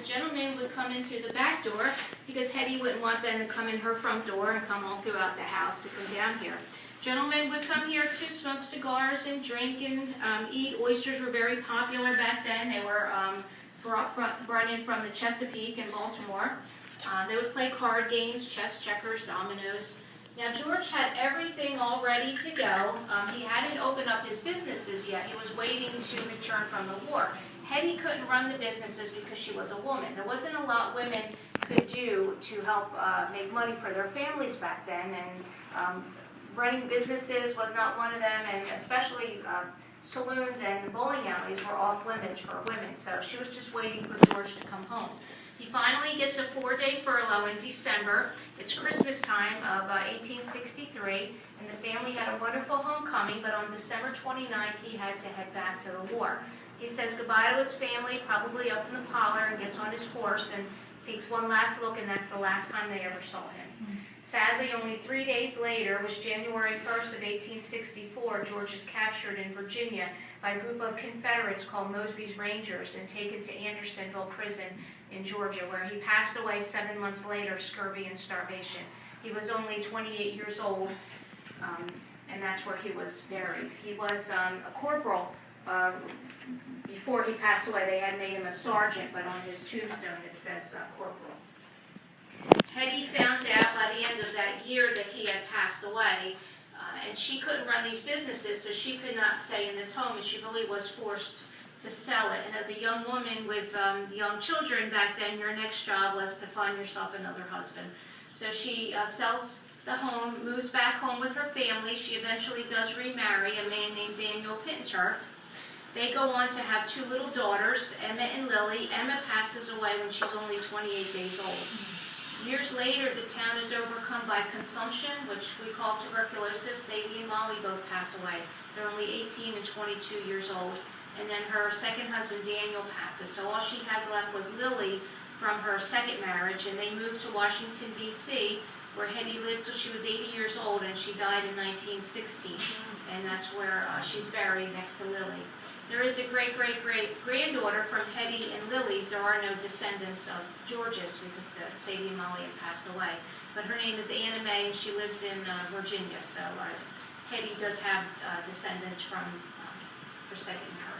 the gentlemen would come in through the back door because Hetty wouldn't want them to come in her front door and come all throughout the house to come down here. Gentlemen would come here to smoke cigars and drink and eat. Oysters were very popular back then. They were brought in from the Chesapeake and Baltimore. They would play card games, chess, checkers, dominoes. Now, George had everything all ready to go. He hadn't opened up his businesses yet. He was waiting to return from the war. Hetty couldn't run the businesses because she was a woman. There wasn't a lot women could do to help make money for their families back then, and running businesses was not one of them, and especially saloons and bowling alleys were off limits for women. So she was just waiting for George to come home. He finally gets a 4-day furlough in December. It's Christmas time of 1863, and the family had a wonderful homecoming, but on December 29th, he had to head back to the war. He says goodbye to his family, probably up in the parlor, and gets on his horse and takes one last look, and that's the last time they ever saw him. Sadly, only 3 days later, was January 1st of 1864, George is captured in Virginia by a group of Confederates called Mosby's Rangers and taken to Andersonville Prison in Georgia, where he passed away 7 months later of scurvy and starvation. He was only 28 years old, and that's where he was buried. He was a corporal. Before he passed away, they had made him a sergeant, but on his tombstone it says corporal. Hetty found out by the end of that year that he had passed away, and she couldn't run these businesses, so she could not stay in this home, and she really was forced to sell it. And as a young woman with young children back then, your next job was to find yourself another husband. So she sells the home, moves back home with her family. She eventually does remarry a man named Daniel Pittenturf. They go on to have 2 little daughters, Emma and Lily. Emma passes away when she's only 28 days old. Years later, the town is overcome by consumption, which we call tuberculosis. Sadie and Molly both pass away. They're only 18 and 22 years old. And then her second husband, Daniel, passes. So all she has left was Lily from her second marriage, and they moved to Washington, D.C., where Hetty lived till she was 80 years old, and she died in 1916. And that's where she's buried, next to Lily. There is a great-great-great-granddaughter from Hetty and Lily's. There are no descendants of George's because Sadie and Molly had passed away. But her name is Anna Mae, and she lives in Virginia. So Hetty does have descendants from her second marriage.